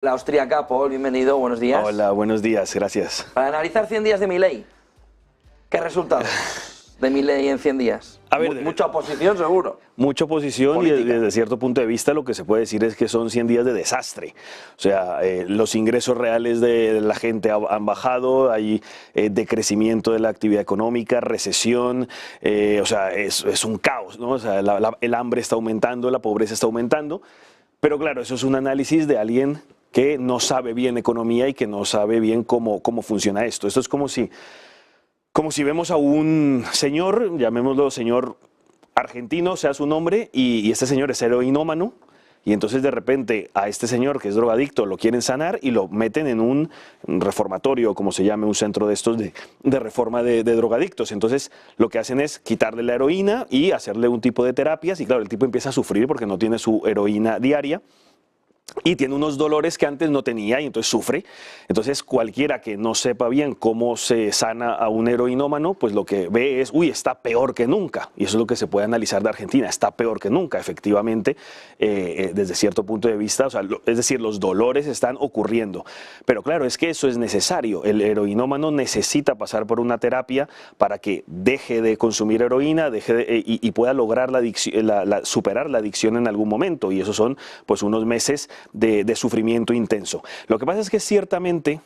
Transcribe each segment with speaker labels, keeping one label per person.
Speaker 1: La austríaca, Paul, bienvenido, buenos días.
Speaker 2: Hola, buenos días, gracias.
Speaker 1: Para analizar 100 días de Milei, ¿qué resultados de Milei en 100 días?
Speaker 2: A ver,
Speaker 1: mucha oposición, seguro.
Speaker 2: Mucha oposición
Speaker 1: Política.
Speaker 2: Y desde cierto punto de vista lo que se puede decir es que son 100 días de desastre. O sea, los ingresos reales de la gente han bajado, hay decrecimiento de la actividad económica, recesión, o sea, es un caos, ¿no? O sea, el hambre está aumentando, la pobreza está aumentando, pero claro, eso es un análisis de alguien que no sabe bien economía y que no sabe bien cómo funciona esto. Esto es como si vemos a un señor, llamémoslo señor argentino, sea su nombre, y este señor es heroinómano, y entonces de repente a este señor que es drogadicto lo quieren sanar y lo meten en un reformatorio, como se llame, un centro de estos de reforma de drogadictos. Entonces lo que hacen es quitarle la heroína y hacerle un tipo de terapias, y claro, el tipo empieza a sufrir porque no tiene su heroína diaria. Y tiene unos dolores que antes no tenía y entonces sufre. Entonces cualquiera que no sepa bien cómo se sana a un heroinómano, pues lo que ve es, uy, está peor que nunca. Y eso es lo que se puede analizar de Argentina, está peor que nunca, efectivamente, desde cierto punto de vista. O sea, es decir, los dolores están ocurriendo. Pero claro, es que eso es necesario. El heroinómano necesita pasar por una terapia para que deje de consumir heroína y pueda lograr superar la adicción en algún momento. Y esos son pues unos meses de sufrimiento intenso. Lo que pasa es que ciertamente,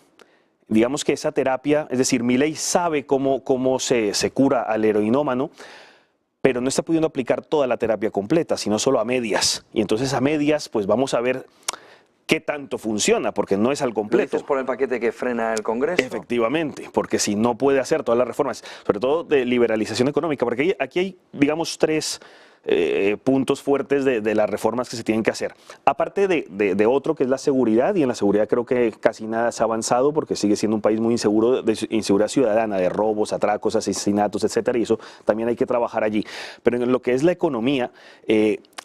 Speaker 2: digamos que esa terapia, es decir, Milei sabe cómo se cura al heroinómano, pero no está pudiendo aplicar toda la terapia completa, sino solo a medias. Y entonces a medias, pues vamos a ver qué tanto funciona, porque no es al completo.
Speaker 1: ¿Lo dices por el paquete que frena el Congreso?
Speaker 2: Efectivamente, porque si no puede hacer todas las reformas, sobre todo de liberalización económica, porque aquí hay, digamos, tres puntos fuertes de las reformas que se tienen que hacer. Aparte de otro, que es la seguridad, y en la seguridad creo que casi nada se ha avanzado porque sigue siendo un país muy inseguro, de inseguridad ciudadana, de robos, atracos, asesinatos, etcétera, y eso también hay que trabajar allí. Pero en lo que es la economía,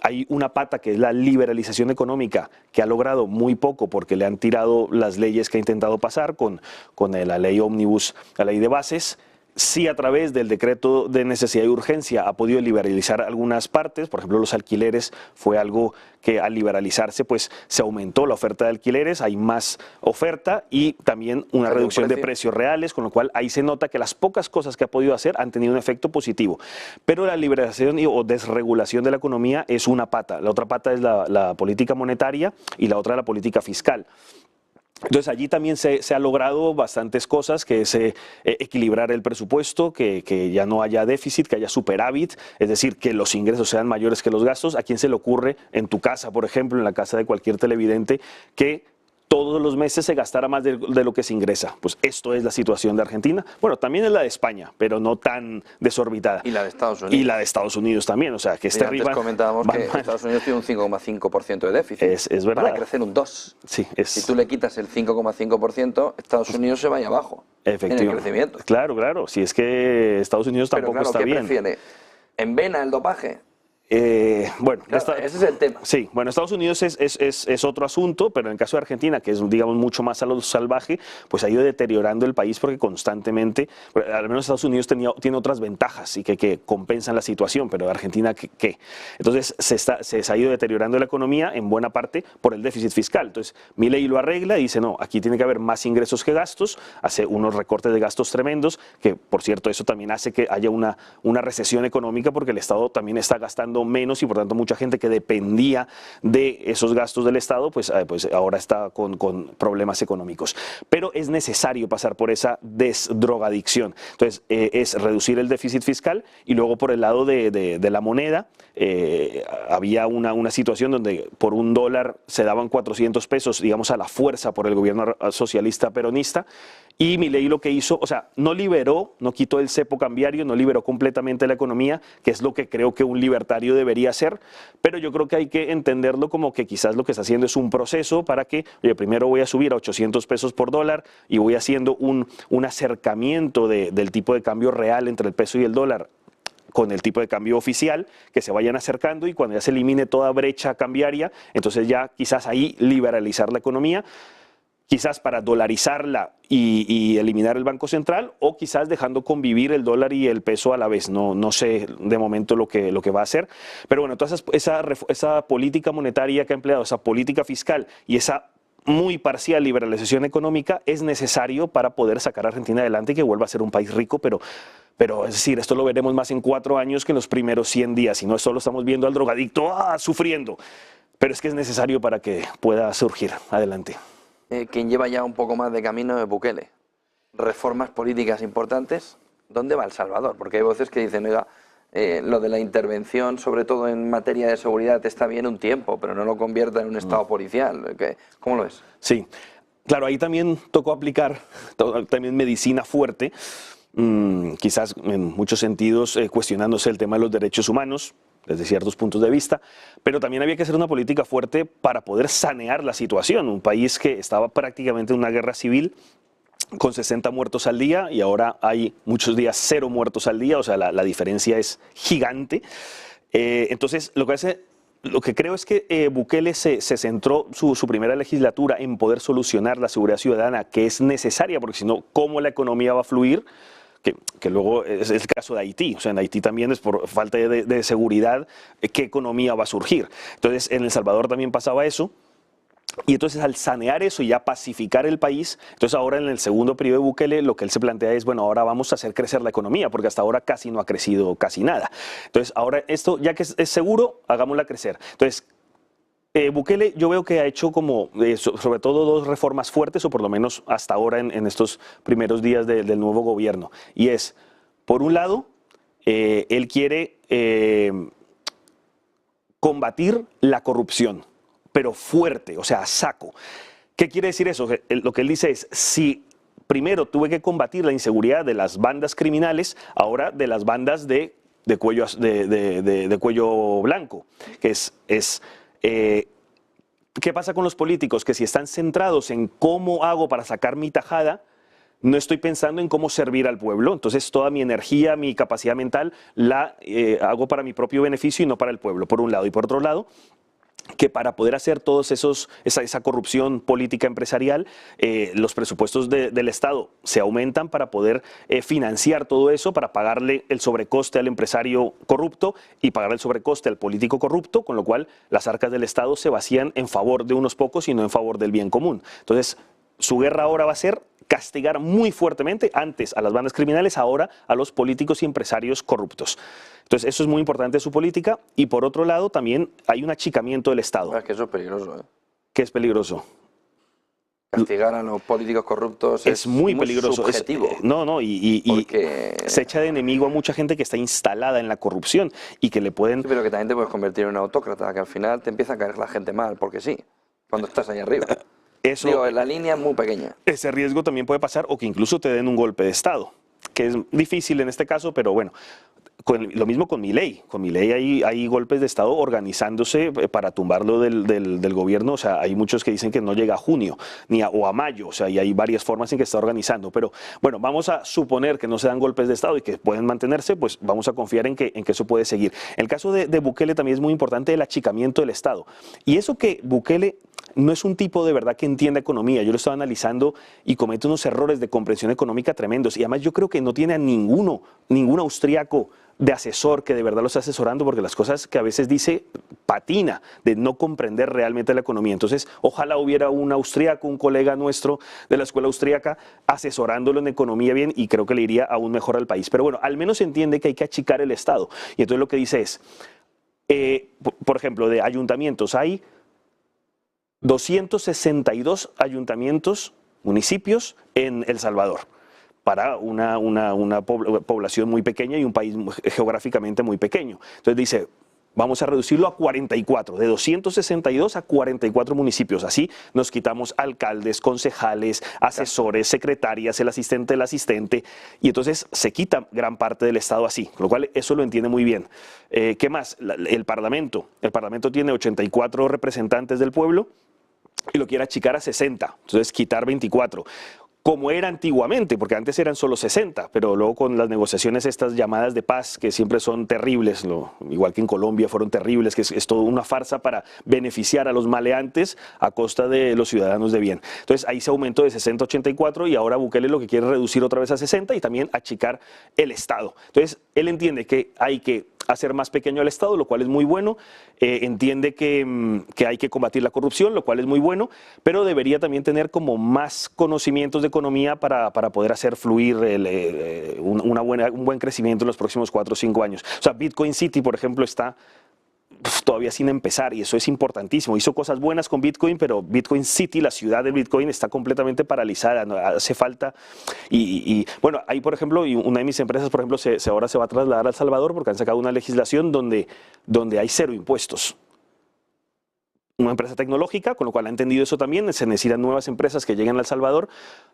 Speaker 2: hay una pata que es la liberalización económica, que ha logrado muy poco porque le han tirado las leyes que ha intentado pasar con la ley ómnibus, la ley de bases. Sí, a través del decreto de necesidad y urgencia ha podido liberalizar algunas partes. Por ejemplo, los alquileres fue algo que al liberalizarse pues se aumentó la oferta de alquileres, hay más oferta y también una reducción de precios reales, con lo cual ahí se nota que las pocas cosas que ha podido hacer han tenido un efecto positivo. Pero la liberalización o desregulación de la economía es una pata. La otra pata es la política monetaria y la otra la política fiscal. Entonces allí también se ha logrado bastantes cosas, que es equilibrar el presupuesto, que ya no haya déficit, que haya superávit, es decir, que los ingresos sean mayores que los gastos. ¿A quién se le ocurre en tu casa, por ejemplo, en la casa de cualquier televidente, que todos los meses se gastara más de lo que se ingresa? Pues esto es la situación de Argentina. Bueno, también es la de España, pero no tan desorbitada.
Speaker 1: Y la de Estados Unidos.
Speaker 2: Y la de Estados Unidos también, o sea, que este
Speaker 1: antes comentábamos que Estados Unidos tiene un 5,5% de déficit.
Speaker 2: Es verdad.
Speaker 1: Para crecer un 2%.
Speaker 2: Sí,
Speaker 1: si tú le quitas el 5,5%, Estados Unidos se vaya abajo en el crecimiento.
Speaker 2: Claro, claro. Si es que Estados Unidos tampoco está bien.
Speaker 1: ¿Qué prefiere? ¿Envena el dopaje?
Speaker 2: Bueno,
Speaker 1: claro, ese es el tema.
Speaker 2: Sí, bueno, Estados Unidos es otro asunto, pero en el caso de Argentina, que es, digamos, mucho más a lo salvaje, pues ha ido deteriorando el país porque constantemente, al menos Estados Unidos tiene otras ventajas y que compensan la situación, pero Argentina, ¿qué? Entonces se ha ido deteriorando la economía en buena parte por el déficit fiscal. Entonces Milei lo arregla y dice, no, aquí tiene que haber más ingresos que gastos, hace unos recortes de gastos tremendos, que por cierto eso también hace que haya una recesión económica porque el Estado también está gastando menos y por tanto mucha gente que dependía de esos gastos del Estado pues ahora está con problemas económicos. Pero es necesario pasar por esa desdrogadicción. Entonces es reducir el déficit fiscal y luego por el lado de la moneda había una situación donde por $1 se daban 400 pesos, digamos, a la fuerza por el gobierno socialista peronista, y Milei lo que hizo, o sea, no quitó el cepo cambiario, no liberó completamente la economía, que es lo que creo que un libertario debería hacer, pero yo creo que hay que entenderlo como que quizás lo que está haciendo es un proceso para que, oye, primero voy a subir a 800 pesos por dólar y voy haciendo un acercamiento del tipo de cambio real entre el peso y el dólar con el tipo de cambio oficial, que se vayan acercando y cuando ya se elimine toda brecha cambiaria, entonces ya quizás ahí liberalizar la economía, quizás para dolarizarla y eliminar el Banco Central, o quizás dejando convivir el dólar y el peso a la vez. No sé de momento lo que va a hacer, pero bueno, toda esa política monetaria que ha empleado, esa política fiscal y esa muy parcial liberalización económica es necesario para poder sacar a Argentina adelante y que vuelva a ser un país rico, pero es decir, esto lo veremos más en 4 años que en los primeros 100 días, y no solo estamos viendo al drogadicto sufriendo, pero es que es necesario para que pueda surgir adelante.
Speaker 1: Quien lleva ya un poco más de camino es Bukele. Reformas políticas importantes. ¿Dónde va El Salvador? Porque hay voces que dicen, oiga, lo de la intervención, sobre todo en materia de seguridad, está bien un tiempo, pero no lo convierta en un estado policial. ¿Cómo lo ves?
Speaker 2: Sí, claro, ahí también tocó aplicar también medicina fuerte, quizás en muchos sentidos cuestionándose el tema de los derechos humanos desde ciertos puntos de vista, pero también había que hacer una política fuerte para poder sanear la situación. Un país que estaba prácticamente en una guerra civil, con 60 muertos al día, y ahora hay muchos días 0 muertos al día, o sea, la diferencia es gigante. Entonces, lo que creo es que Bukele se centró su primera legislatura en poder solucionar la seguridad ciudadana, que es necesaria, porque si no, ¿cómo la economía va a fluir? Que luego es el caso de Haití. O sea, en Haití también es por falta de seguridad, ¿qué economía va a surgir? Entonces, en El Salvador también pasaba eso. Y entonces, al sanear eso y ya pacificar el país, entonces ahora en el segundo periodo de Bukele lo que él se plantea es, bueno, ahora vamos a hacer crecer la economía, porque hasta ahora casi no ha crecido casi nada. Entonces, ahora esto, ya que es seguro, hagámosla crecer. Entonces, Bukele yo veo que ha hecho como, sobre todo 2 reformas fuertes, o por lo menos hasta ahora en estos primeros días del nuevo gobierno. Y es, por un lado, él quiere combatir la corrupción, pero fuerte, o sea, a saco. ¿Qué quiere decir eso? Lo que él dice es, si primero tuve que combatir la inseguridad de las bandas criminales, ahora de las bandas de cuello blanco, que ¿qué pasa con los políticos? Que si están centrados en cómo hago para sacar mi tajada, no estoy pensando en cómo servir al pueblo. Entonces toda mi energía, mi capacidad mental la hago para mi propio beneficio y no para el pueblo, por un lado. Y por otro lado, que para poder hacer todos esa corrupción política empresarial, los presupuestos del Estado se aumentan para poder financiar todo eso, para pagarle el sobrecoste al empresario corrupto y pagar el sobrecoste al político corrupto, con lo cual las arcas del Estado se vacían en favor de unos pocos y no en favor del bien común. Entonces, su guerra ahora va a ser castigar muy fuertemente, antes a las bandas criminales, ahora a los políticos y empresarios corruptos. Entonces, eso es muy importante de su política. Y por otro lado, también hay un achicamiento del Estado.
Speaker 1: Es que eso es peligroso, ¿eh?
Speaker 2: ¿Qué es peligroso?
Speaker 1: Castigar a los políticos corruptos
Speaker 2: es muy peligroso.
Speaker 1: Subjetivo.
Speaker 2: Y se echa de enemigo a mucha gente que está instalada en la corrupción y que le pueden...
Speaker 1: Sí, pero que también te puedes convertir en un autócrata, que al final te empieza a caer la gente mal, porque sí, cuando estás ahí arriba. Digo, la línea es muy pequeña.
Speaker 2: Ese riesgo también puede pasar, o que incluso te den un golpe de Estado, que es difícil en este caso, pero bueno. Lo mismo con Milei. Con Milei hay golpes de Estado organizándose para tumbarlo del gobierno. O sea, hay muchos que dicen que no llega a junio o a mayo. O sea, y hay varias formas en que está organizando. Pero bueno, vamos a suponer que no se dan golpes de Estado y que pueden mantenerse, pues vamos a confiar en que eso puede seguir. El caso de Bukele también es muy importante, el achicamiento del Estado. Y eso que Bukele no es un tipo de verdad que entienda economía. Yo lo estaba analizando y comete unos errores de comprensión económica tremendos. Y además yo creo que no tiene a ningún austríaco de asesor que de verdad lo está asesorando, porque las cosas que a veces dice patina de no comprender realmente la economía. Entonces, ojalá hubiera un austríaco, un colega nuestro de la escuela austríaca asesorándolo en economía bien, y creo que le iría aún mejor al país. Pero bueno, al menos entiende que hay que achicar el Estado. Y entonces lo que dice es, por ejemplo, de ayuntamientos, hay 262 ayuntamientos, municipios en El Salvador, para una población muy pequeña y un país geográficamente muy pequeño. Entonces dice, vamos a reducirlo a 44, de 262 a 44 municipios. Así nos quitamos alcaldes, concejales, asesores, secretarias, el asistente del asistente, y entonces se quita gran parte del Estado así, con lo cual eso lo entiende muy bien. ¿Qué más? El Parlamento tiene 84 representantes del pueblo y lo quiere achicar a 60, entonces quitar 24. Como era antiguamente, porque antes eran solo 60, pero luego con las negociaciones, estas llamadas de paz, que siempre son terribles, igual que en Colombia fueron terribles, que es toda una farsa para beneficiar a los maleantes a costa de los ciudadanos de bien. Entonces ahí se aumentó de 60 a 84 y ahora Bukele lo que quiere es reducir otra vez a 60 y también achicar el Estado. Entonces él entiende que hay que hacer más pequeño al Estado, lo cual es muy bueno, entiende que hay que combatir la corrupción, lo cual es muy bueno, pero debería también tener como más conocimientos de economía para poder hacer fluir un buen crecimiento en los próximos 4 o 5 años. O sea, Bitcoin City, por ejemplo, está todavía sin empezar y eso es importantísimo. Hizo cosas buenas con Bitcoin, pero Bitcoin City, la ciudad del Bitcoin, está completamente paralizada, ¿no? Hace falta. Bueno, ahí por ejemplo, y una de mis empresas, por ejemplo, ahora se va a trasladar a El Salvador porque han sacado una legislación donde hay 0 impuestos. Una empresa tecnológica, con lo cual ha entendido eso también, se necesitan nuevas empresas que lleguen a El Salvador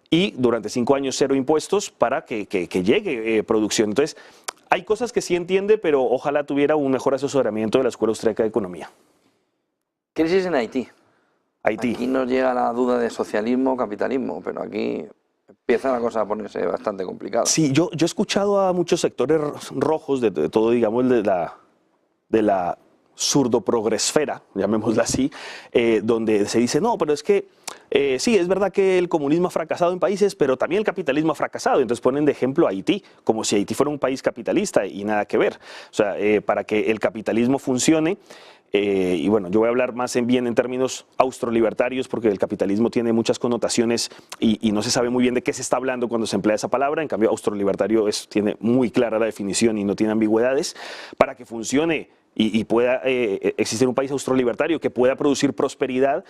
Speaker 2: y durante 5 años 0 impuestos para que llegue producción. Entonces, hay cosas que sí entiende, pero ojalá tuviera un mejor asesoramiento de la Escuela Austríaca de Economía.
Speaker 1: Crisis en Haití.
Speaker 2: Haití.
Speaker 1: Aquí nos llega la duda de socialismo o capitalismo, pero aquí empieza la cosa a ponerse bastante complicada.
Speaker 2: Sí, yo he escuchado a muchos sectores rojos de todo, digamos, de la surdo-progresfera, llamémosla así, donde se dice, no, pero es que sí, es verdad que el comunismo ha fracasado en países, pero también el capitalismo ha fracasado. Entonces ponen de ejemplo a Haití, como si Haití fuera un país capitalista y nada que ver. O sea, para que el capitalismo funcione, y bueno, yo voy a hablar más bien en términos austrolibertarios porque el capitalismo tiene muchas connotaciones y no se sabe muy bien de qué se está hablando cuando se emplea esa palabra. En cambio, austrolibertario tiene muy clara la definición y no tiene ambigüedades. Para que funcione y pueda existir un país austrolibertario que pueda producir prosperidad,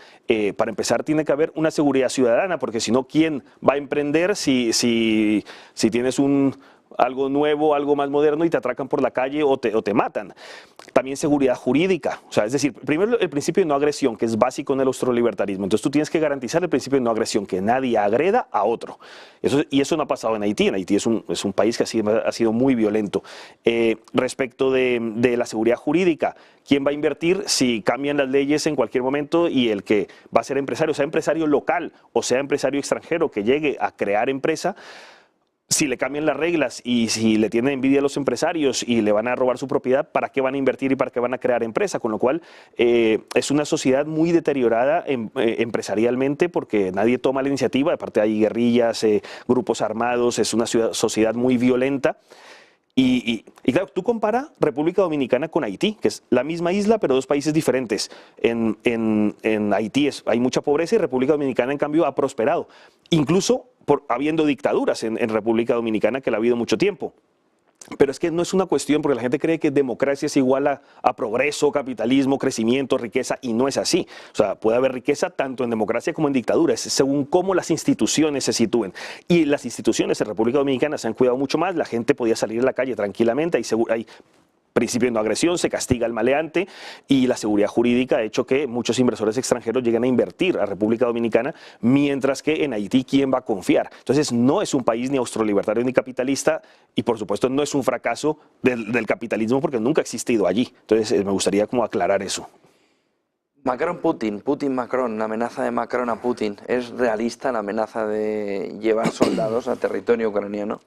Speaker 2: para empezar tiene que haber una seguridad ciudadana, porque si no, ¿quién va a emprender si tienes algo nuevo, algo más moderno y te atracan por la calle o te matan? También seguridad jurídica, o sea, es decir, primero el principio de no agresión, que es básico en el austrolibertarismo. Entonces tú tienes que garantizar el principio de no agresión, que nadie agreda a otro. Y eso no ha pasado en Haití. En Haití es un país que ha sido muy violento. Respecto de la seguridad jurídica, ¿quién va a invertir si cambian las leyes en cualquier momento y el que va a ser empresario, sea empresario local o sea empresario extranjero que llegue a crear empresa, si le cambian las reglas y si le tienen envidia a los empresarios y le van a robar su propiedad, ¿para qué van a invertir y para qué van a crear empresa? Con lo cual es una sociedad muy deteriorada empresarialmente porque nadie toma la iniciativa. Aparte hay guerrillas, grupos armados, es una sociedad muy violenta. Y claro, tú compara República Dominicana con Haití, que es la misma isla, pero 2 países diferentes. En Haití hay mucha pobreza y República Dominicana, en cambio, ha prosperado. Incluso habiendo dictaduras en República Dominicana, que la ha habido mucho tiempo. Pero es que no es una cuestión, porque la gente cree que democracia es igual a progreso, capitalismo, crecimiento, riqueza, y no es así. O sea, puede haber riqueza tanto en democracia como en dictadura, es según cómo las instituciones se sitúen. Y las instituciones en República Dominicana se han cuidado mucho más, la gente podía salir a la calle tranquilamente, hay principio de no agresión, se castiga al maleante y la seguridad jurídica ha hecho que muchos inversores extranjeros lleguen a invertir a República Dominicana, mientras que en Haití, ¿quién va a confiar? Entonces, no es un país ni austrolibertario ni capitalista y, por supuesto, no es un fracaso del capitalismo porque nunca ha existido allí. Entonces, me gustaría como aclarar eso.
Speaker 1: Macron-Putin, Putin-Macron, la amenaza de Macron a Putin, ¿es realista la amenaza de llevar soldados a territorio ucraniano?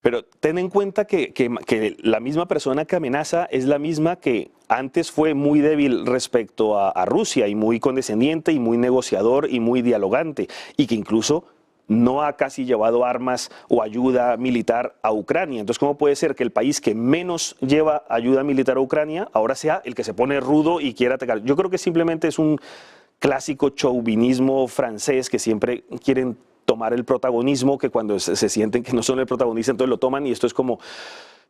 Speaker 2: Pero ten en cuenta que la misma persona que amenaza es la misma que antes fue muy débil respecto a Rusia y muy condescendiente y muy negociador y muy dialogante y que incluso no ha casi llevado armas o ayuda militar a Ucrania. Entonces, ¿cómo puede ser que el país que menos lleva ayuda militar a Ucrania ahora sea el que se pone rudo y quiera atacar? Yo creo que simplemente es un clásico chauvinismo francés que siempre quieren tomar el protagonismo, que cuando se sienten que no son el protagonista, entonces lo toman y esto es como,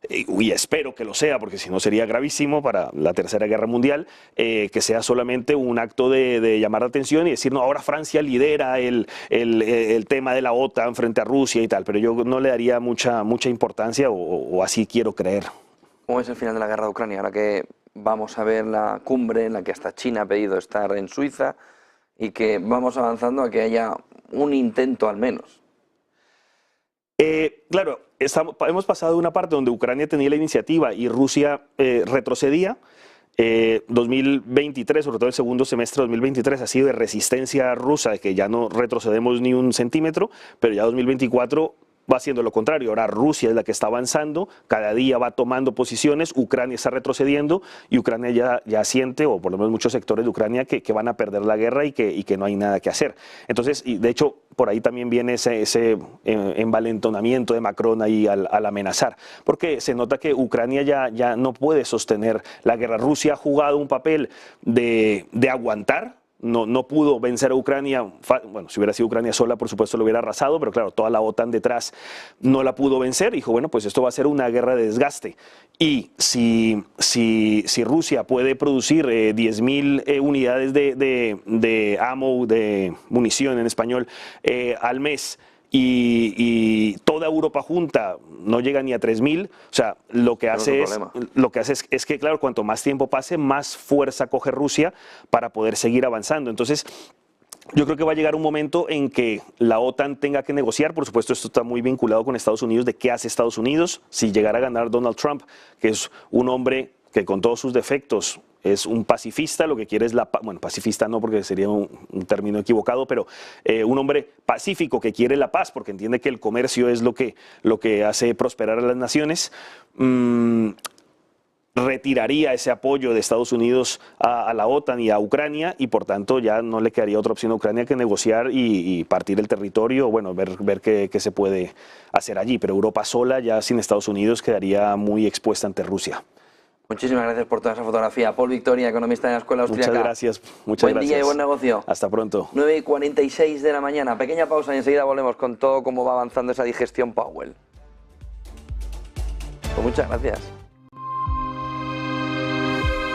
Speaker 2: y espero que lo sea, porque si no sería gravísimo para la Tercera Guerra Mundial, que sea solamente un acto de llamar la atención y decir, no, ahora Francia lidera el tema de la OTAN frente a Rusia y tal, pero yo no le daría mucha importancia o así quiero creer.
Speaker 1: ¿Cómo es el final de la guerra de Ucrania? Ahora que vamos a ver la cumbre en la que hasta China ha pedido estar en Suiza y que vamos avanzando a que haya un intento al menos.
Speaker 2: Claro, hemos pasado de una parte donde Ucrania tenía la iniciativa y Rusia retrocedía. 2023, sobre todo el segundo semestre de 2023, ha sido de resistencia rusa, de que ya no retrocedemos ni un centímetro, pero ya 2024 va haciendo lo contrario. Ahora Rusia es la que está avanzando, cada día va tomando posiciones, Ucrania está retrocediendo y Ucrania ya siente, o por lo menos muchos sectores de Ucrania, que van a perder la guerra y que no hay nada que hacer. Entonces, y de hecho, por ahí también viene ese envalentonamiento de Macron ahí al amenazar, porque se nota que Ucrania ya no puede sostener la guerra. Rusia ha jugado un papel de aguantar. No pudo vencer a Ucrania. Bueno, si hubiera sido Ucrania sola, por supuesto lo hubiera arrasado, pero claro, toda la OTAN detrás no la pudo vencer. Dijo, bueno, pues esto va a ser una guerra de desgaste. Y si Rusia puede producir 10.000 unidades de ammo, de munición en español, al mes, y toda Europa junta no llega ni a 3.000, o sea, lo que hace es que, claro, cuanto más tiempo pase, más fuerza coge Rusia para poder seguir avanzando. Entonces, yo creo que va a llegar un momento en que la OTAN tenga que negociar. Por supuesto, esto está muy vinculado con Estados Unidos, de qué hace Estados Unidos si llegara a ganar Donald Trump, que es un hombre que con todos sus defectos es un pacifista, lo que quiere es la paz. Bueno, pacifista no, porque sería un término equivocado, pero un hombre pacífico que quiere la paz, porque entiende que el comercio es lo que hace prosperar a las naciones. Retiraría ese apoyo de Estados Unidos a la OTAN y a Ucrania, y por tanto ya no le quedaría otra opción a Ucrania que negociar y partir el territorio, bueno, ver qué se puede hacer allí. Pero Europa sola, ya sin Estados Unidos, quedaría muy expuesta ante Rusia.
Speaker 1: Muchísimas gracias por toda esa fotografía. Paul Victoria, economista de la Escuela Austriaca.
Speaker 2: Muchas gracias.
Speaker 1: Buen día y buen negocio.
Speaker 2: Hasta pronto.
Speaker 1: 9:46 de la mañana. Pequeña pausa y enseguida volvemos con todo cómo va avanzando esa digestión Powell. Pues muchas gracias.